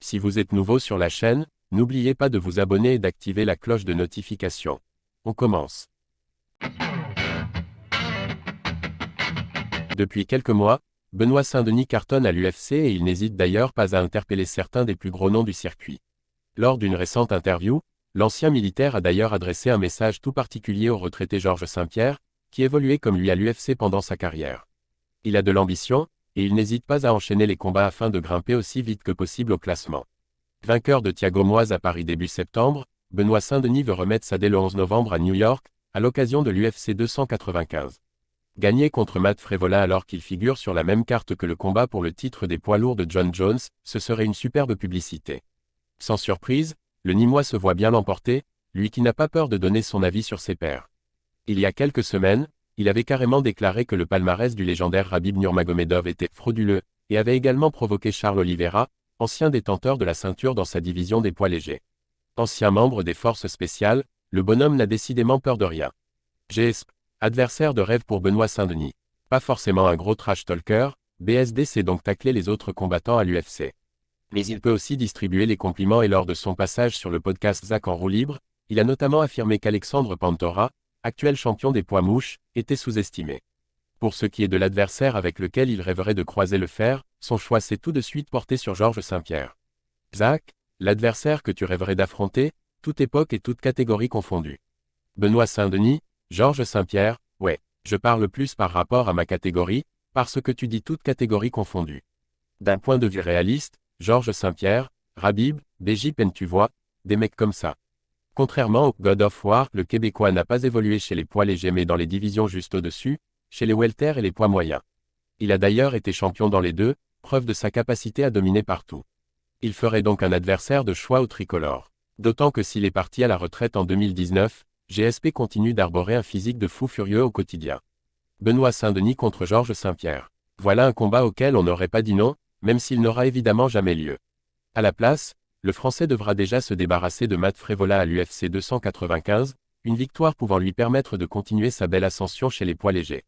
Si vous êtes nouveau sur la chaîne, n'oubliez pas de vous abonner et d'activer la cloche de notification. On commence. Depuis quelques mois, Benoît Saint-Denis cartonne à l'UFC et il n'hésite d'ailleurs pas à interpeller certains des plus gros noms du circuit. Lors d'une récente interview, l'ancien militaire a d'ailleurs adressé un message tout particulier au retraité Georges St-Pierre, qui évoluait comme lui à l'UFC pendant sa carrière. Il a de l'ambition, et il n'hésite pas à enchaîner les combats afin de grimper aussi vite que possible au classement. Vainqueur de Thiago Moise à Paris début septembre, Benoît Saint-Denis veut remettre ça dès le 11 novembre à New York, à l'occasion de l'UFC 295. Gagner contre Matt Frevola alors qu'il figure sur la même carte que le combat pour le titre des poids lourds de John Jones, ce serait une superbe publicité. Sans surprise, le Nîmois se voit bien l'emporter, lui qui n'a pas peur de donner son avis sur ses pairs. Il y a quelques semaines, il avait carrément déclaré que le palmarès du légendaire Khabib Nurmagomedov était frauduleux, et avait également provoqué Charles Oliveira, ancien détenteur de la ceinture dans sa division des poids légers. Ancien membre des forces spéciales, le bonhomme n'a décidément peur de rien. GSP, adversaire de rêve pour Benoît Saint-Denis. Pas forcément un gros trash talker, BSD sait donc tacler les autres combattants à l'UFC. Mais il peut aussi distribuer les compliments et lors de son passage sur le podcast Zach en roue libre, il a notamment affirmé qu'Alexandre Pantora, actuel champion des poids mouches, était sous-estimé. Pour ce qui est de l'adversaire avec lequel il rêverait de croiser le fer, son choix s'est tout de suite porté sur Georges St-Pierre. Zach, l'adversaire que tu rêverais d'affronter, toute époque et toute catégorie confondue. Benoît Saint-Denis, Georges St-Pierre, ouais, je parle plus par rapport à ma catégorie, parce que tu dis toute catégorie confondue. D'un point de vue réaliste, Georges St-Pierre, Khabib, BJ tu vois, des mecs comme ça. Contrairement au God of War, le Québécois n'a pas évolué chez les poids légers mais dans les divisions juste au-dessus, chez les welter et les poids moyens. Il a d'ailleurs été champion dans les deux, preuve de sa capacité à dominer partout. Il ferait donc un adversaire de choix au tricolore. D'autant que s'il est parti à la retraite en 2019, GSP continue d'arborer un physique de fou furieux au quotidien. Benoît Saint-Denis contre Georges St-Pierre. Voilà un combat auquel on n'aurait pas dit non, même s'il n'aura évidemment jamais lieu. À la place, le Français devra déjà se débarrasser de Matt Frevola à l'UFC 295, une victoire pouvant lui permettre de continuer sa belle ascension chez les poids légers.